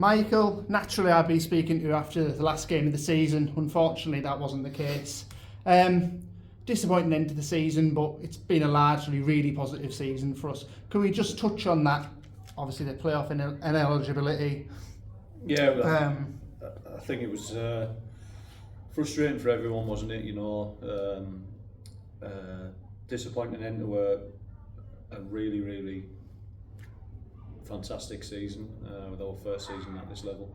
Michael, naturally I'd be speaking to you after the last game of the season. Unfortunately, that wasn't the case. Disappointing end to the season, but it's been a largely really positive season for us. Can we just touch on that? Obviously, the playoff ineligibility. Yeah, well, I think it was frustrating for everyone, wasn't it? Disappointing end to a really, really fantastic season with our first season at this level.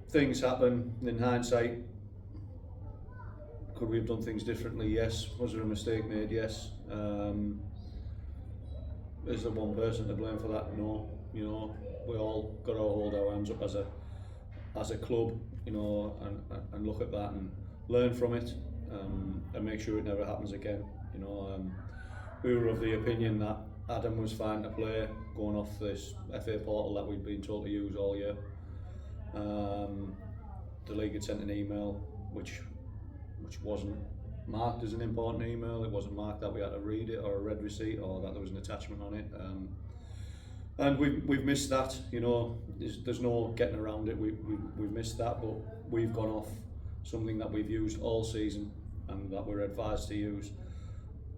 Things happen in hindsight. Could we have done things differently? Yes. Was there a mistake made? Yes. Is there one person to blame for that? No. We all got to hold our hands up as a club, and look at that and learn from it, and make sure it never happens again. We were of the opinion that Adam was fine to play going off this FA portal that we'd been told to use all year. The league had sent an email which wasn't marked as an important email. It wasn't marked that we had to read it or a red receipt or that there was an attachment on it. And we've missed that. There's no getting around it. We've missed that, but we've gone off something that we've used all season and that we're advised to use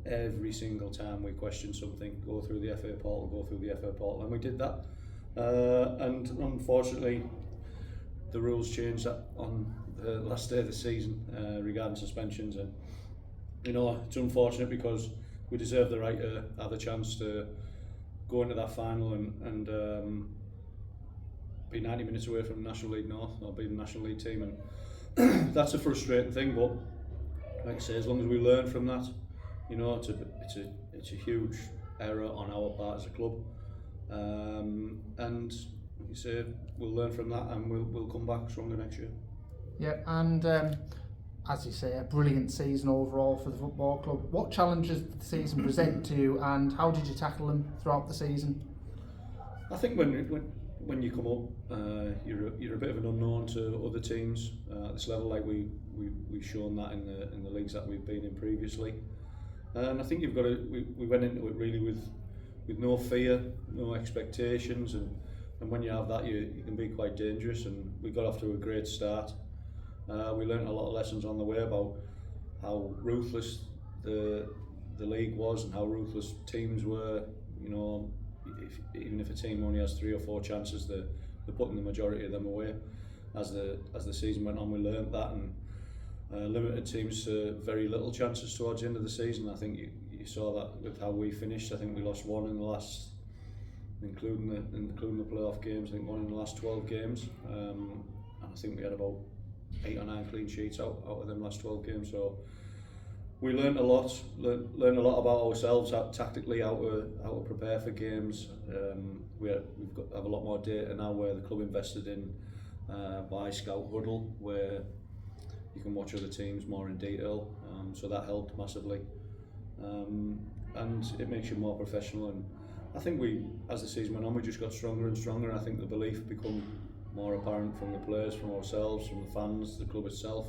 every single time we question something. Go through the FA portal, and we did that. And unfortunately, the rules changed on the last day of the season regarding suspensions, and it's unfortunate because we deserve the right to have a chance to go into that final and be 90 minutes away from National League North or be the National League team, and that's a frustrating thing. But like I say, as long as we learn from that, it's a huge error on our part as a club, and like you say, we'll learn from that and we'll come back stronger next year. Yeah, and as you say, a brilliant season overall for the football club. What challenges did the season present to you, and how did you tackle them throughout the season? I think when you come up, you're a bit of an unknown to other teams at this level. Like we've shown that in the leagues that we've been in previously, and I think you've got to. We went into it really with no fear, no expectations, and when you have that, you can be quite dangerous. And we got off to a great start. We learnt a lot of lessons on the way about how ruthless the league was and how ruthless teams were. Even if a team only has 3 or 4 chances, they're putting the majority of them away. As the season went on, we learnt that and limited teams to very little chances towards the end of the season. I think you saw that with how we finished. I think we lost 1 in the last, including the playoff games. I think 1 in the last 12 games, and I think we had about 8 or 9 clean sheets out of them last 12 games. So we learned a lot. Learned a lot about ourselves, tactically, how to prepare for games. We've have a lot more data now where the club invested in by Scout Huddle, where you can watch other teams more in detail. So that helped massively, and it makes you more professional. And I think as the season went on, we just got stronger and stronger. And I think the belief become more apparent from the players, from ourselves, from the fans, the club itself,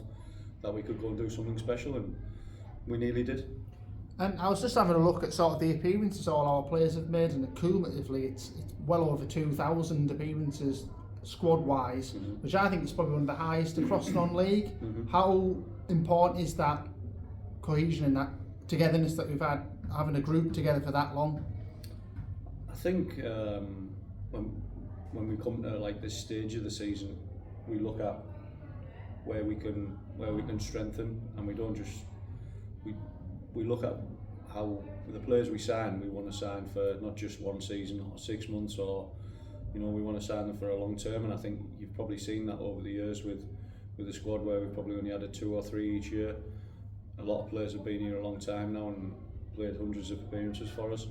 that we could go and do something special, and we nearly did. And I was just having a look at sort of the appearances all our players have made, and cumulatively it's well over 2,000 appearances squad-wise, which I think is probably one of the highest across non-league. How important is that cohesion and that togetherness that we've had, having a group together for that long? I think when we come to like this stage of the season, we look at where we can strengthen, and we don't just we look at how the players we sign, we want to sign for not just 1 season or 6 months, or we want to sign them for a long term. And I think you've probably seen that over the years with the squad, where we've probably only added 2 or 3 each year. A lot of players have been here a long time now and played hundreds of appearances for us.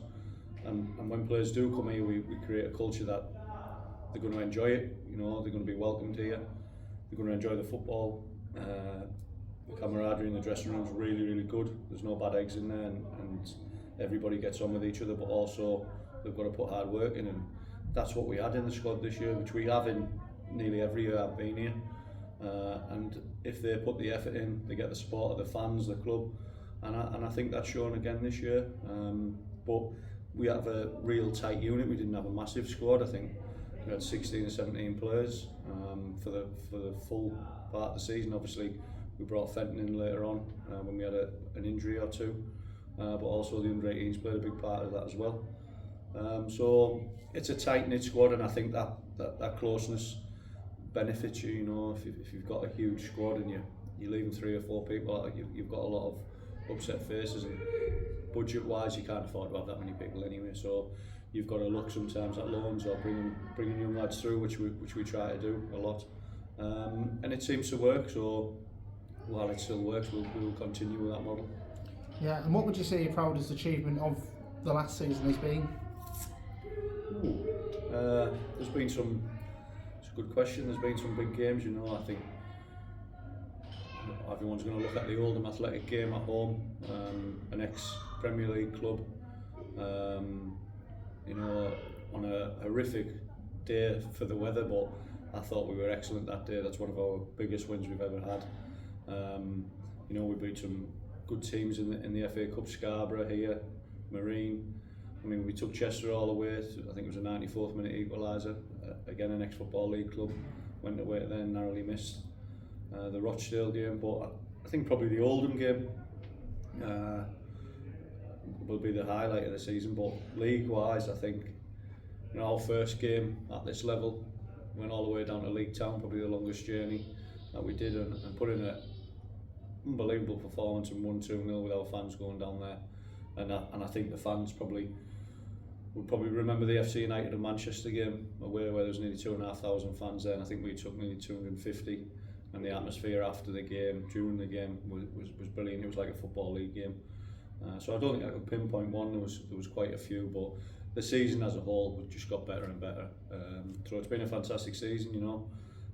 And when players do come here, we create a culture that they're going to enjoy it. They're going to be welcomed here. They're going to enjoy the football. The camaraderie in the dressing room is really, really good. There's no bad eggs in there, and everybody gets on with each other. But also, they've got to put hard work in, and that's what we had in the squad this year, which we have in nearly every year I've been here. And if they put the effort in, they get the support of the fans, the club, and I think that's shown again this year. But we have a real tight unit. We didn't have a massive squad. I think we had 16 or 17 players for the full part of the season. Obviously, we brought Fenton in later on when we had an injury or two, but also the under-18s played a big part of that as well. So it's a tight-knit squad, and I think that closeness benefits you. You know, if you've got a huge squad and you're leaving 3 or 4 people out, you've got a lot of upset faces, and budget-wise you can't afford to have that many people anyway. So you've got to look sometimes at loans or bringing young lads through, which we try to do a lot, and it seems to work. So while it still works, we'll continue with that model. Yeah, and what would you say your proudest achievement of the last season has been? There's been some. It's a good question. There's been some big games. You know, I think everyone's going to look at the Oldham Athletic game at home, an ex-Premier League club. You know, on a horrific day for the weather, but I thought we were excellent that day. That's one of our biggest wins we've ever had. You know, we beat some good teams in the FA Cup, Scarborough here, Marine. I mean, we took Chester all the way. I think it was a 94th minute equaliser. Again, an ex-Football League club. Went away then, narrowly missed the Rochdale game. But I think probably the Oldham game will be the highlight of the season. But league-wise, I think, you know, our first game at this level, went all the way down to League Town, probably the longest journey that we did, and put in an unbelievable performance and won 2-0 with our fans going down there. And I think the fans would probably remember the FC United and Manchester game away, where there was nearly 2,500 fans there, and I think we took nearly 250. And the atmosphere after the game, during the game, was brilliant. It was like a Football League game. So I don't think I could pinpoint one. There was quite a few, but the season as a whole just got better and better. So it's been a fantastic season, you know,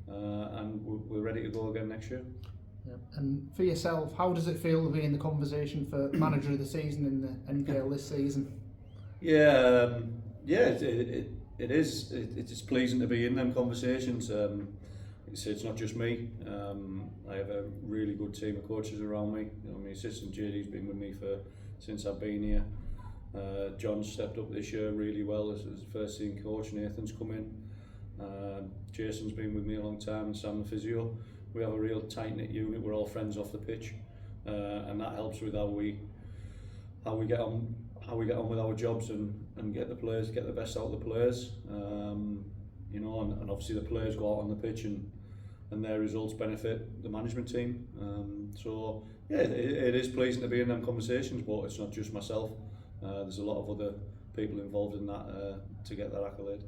and we're ready to go again next year. Yeah. And for yourself, how does it feel to be in the conversation for manager of the season in the NPL this season? Yeah, it is. It's pleasing to be in them conversations. It's not just me. I have a really good team of coaches around me. You know, my assistant JD's been with me since I've been here. John's stepped up this year really well as first team coach. Nathan's come in. Jason's been with me a long time, and Sam the physio. We have a real tight-knit unit. We're all friends off the pitch, and that helps with how we get on with our jobs and get the best out of the players. You know, and obviously the players go out on the pitch and their results benefit the management team. So yeah, it is pleasing to be in them conversations, but it's not just myself. There's a lot of other people involved in that to get that accolade.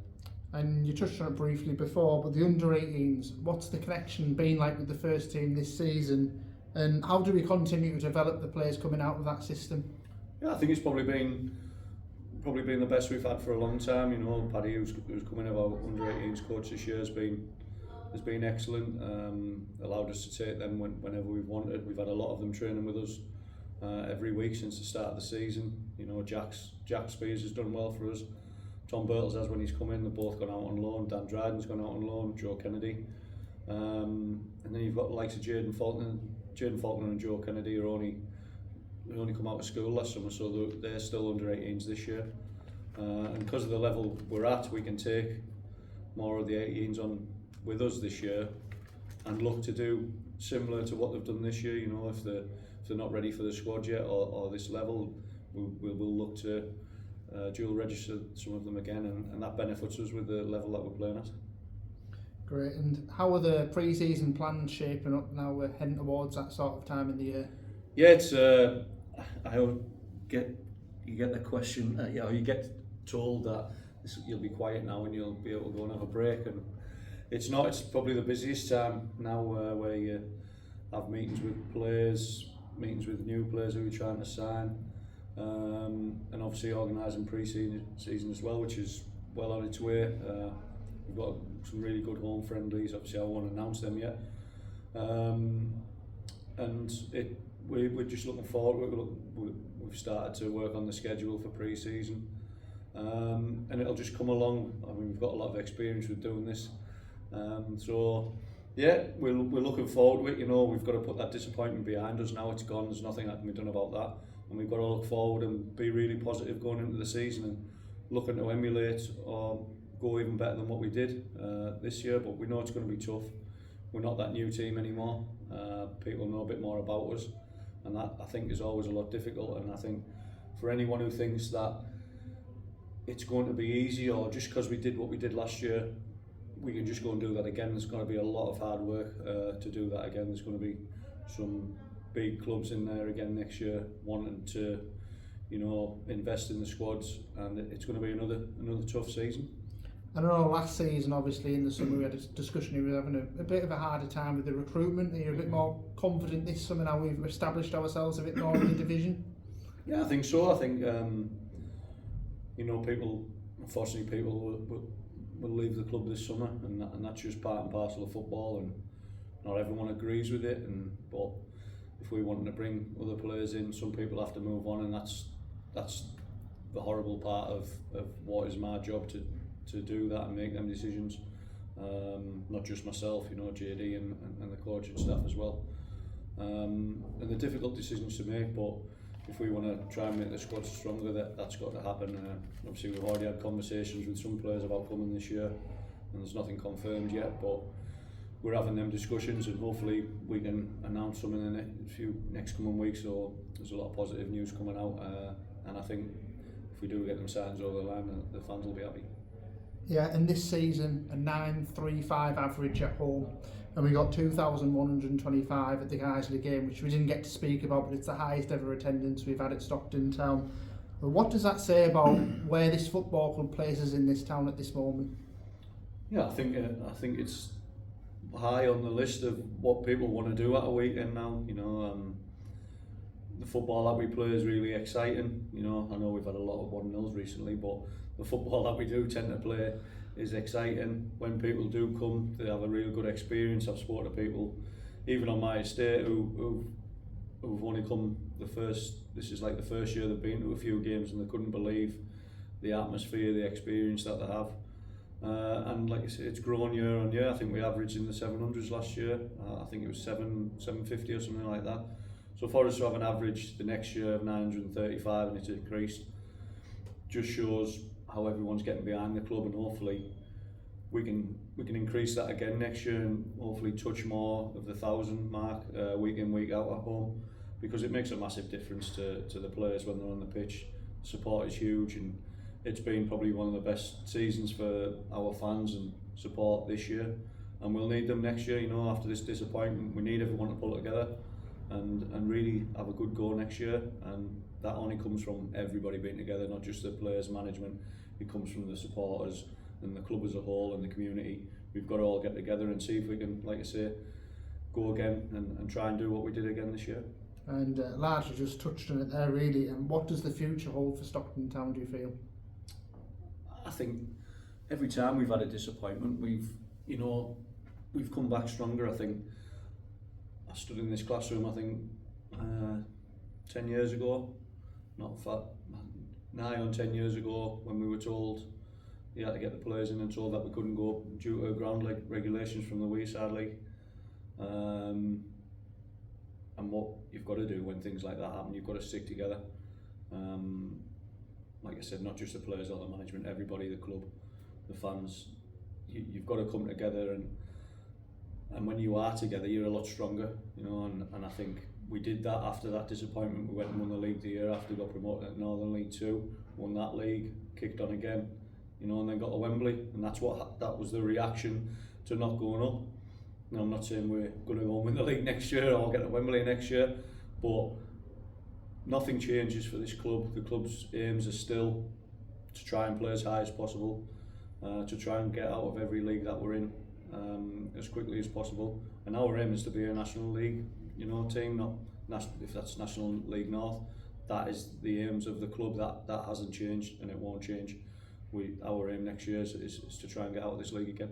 And you touched on it briefly before, but the under-18s, what's the connection been like with the first team this season, and how do we continue to develop the players coming out of that system? Yeah, I think it's probably been the best we've had for a long time. You know, Paddy, who's coming in, our under-18s coach this year, has been excellent. Allowed us to take them whenever we've wanted. We've had a lot of them training with us every week since the start of the season. You know, Jack Spears has done well for us. Tom Birtles has when he's come in. They've both gone out on loan. Dan Dryden's gone out on loan. Joe Kennedy, and then you've got the likes of Jaden Faulkner and Joe Kennedy who only come out of school last summer, so they're still under 18s this year. And because of the level we're at, we can take more of the 18s on with us this year and look to do similar to what they've done this year. You know, if they're not ready for the squad yet or this level, we'll look to dual register some of them again, and that benefits us with the level that we're playing at. Great. And how are the pre-season plans shaping up now? We're heading towards that sort of time in the year. Yeah, it's you get the question, you get told that you'll be quiet now and you'll be able to go and have a break, and it's not. It's probably the busiest time now where you have meetings with players, meetings with new players who you're trying to sign, and obviously organising pre-season as well, which is well on its way. We've got some really good home friendlies. Obviously I won't announce them yet, and we're just looking forward. We've started to work on the schedule for pre-season, and it'll just come along. I mean, we've got a lot of experience with doing this, so yeah, we're looking forward to it. You know, we've got to put that disappointment behind us now. It's gone. There's nothing that can be done about that. and we've got to look forward and be really positive going into the season and looking to emulate or go even better than what we did this year. But we know it's going to be tough. We're not that new team anymore. People know a bit more about us, and that I think is always a lot difficult. And I think for anyone who thinks that it's going to be easy, or just because we did what we did last year, we can just go and do that again. There's going to be a lot of hard work to do that again. There's going to be some big clubs in there again next year wanting to, you know, invest in the squads, and it's going to be another tough season. I know last season, obviously in the summer, we had a discussion. We were having a bit of a harder time with the recruitment. Are you a bit more confident this summer now we've established ourselves a bit more in the division? Yeah, I think so. I think you know, unfortunately people will leave the club this summer, and that's just part and parcel of football, and not everyone agrees with it. But if we want to bring other players in, some people have to move on, and that's the horrible part of what is my job to do that and make them decisions. Not just myself, you know, JD and the coaching staff as well. And the difficult decisions to make, but if we want to try and make the squad stronger, that's got to happen. Obviously we've already had conversations with some players about coming this year, and there's nothing confirmed yet, but we're having them discussions, and hopefully we can announce some in the next coming weeks. So there's a lot of positive news coming out, and I think if we do get them signs over the line, the fans will be happy. Yeah, and this season, a 9.35 average at home, and we got 2,125 at the Guiseley game, which we didn't get to speak about, but it's the highest ever attendance we've had at Stockton Town. But what does that say about where this football club places in this town at this moment? Yeah, I think it's high on the list of what people want to do at a weekend now. You know, the football that we play is really exciting. You know, I know we've had a lot of 1-0s recently, but the football that we do tend to play is exciting. When people do come, they have a real good experience. I've spoken to people, even on my estate, who've only come this is like the first year they've been to a few games, and they couldn't believe the atmosphere, the experience that they have. And like I say, it's grown year on year. I think we averaged in the 700s last year. I think it was 750 or something like that. So for us to have an average the next year of 935 and it's increased, just shows how everyone's getting behind the club, and hopefully we can increase that again next year, and hopefully touch more of the 1,000 mark week in, week out at home, because it makes a massive difference to the players when they're on the pitch. Support is huge, and it's been probably one of the best seasons for our fans and support this year, and we'll need them next year. You know, after this disappointment, we need everyone to pull together and really have a good go next year, and that only comes from everybody being together, not just the players, management. It comes from the supporters and the club as a whole and the community. We've got to all get together and see if we can, like I say, go again and try and do what we did again this year. And largely just touched on it there really, and what does the future hold for Stockton Town, do you feel? I think every time we've had a disappointment, we've come back stronger. I think I stood in this classroom, I think 10 years ago, nigh on 10 years ago, when we were told you had to get the players in and told that we couldn't go due to ground leg regulations from the Weeside League. And what you've got to do when things like that happen, you've got to stick together. Like I said, not just the players or the management, everybody, the club, the fans, you've got to come together, and when you are together, you're a lot stronger, you know. And I think we did that after that disappointment. We went and won the league the year after we got promoted at Northern League 2, won that league, kicked on again, you know, and then got to Wembley, and that was the reaction to not going up. Now, I'm not saying we're going to go and win the league next year or get to Wembley next year, but nothing changes for this club. The club's aims are still to try and play as high as possible, to try and get out of every league that we're in as quickly as possible. And our aim is to be a National League, you know, team, not if that's National League North. That is the aims of the club. That hasn't changed, and it won't change. Our aim next year is to try and get out of this league again.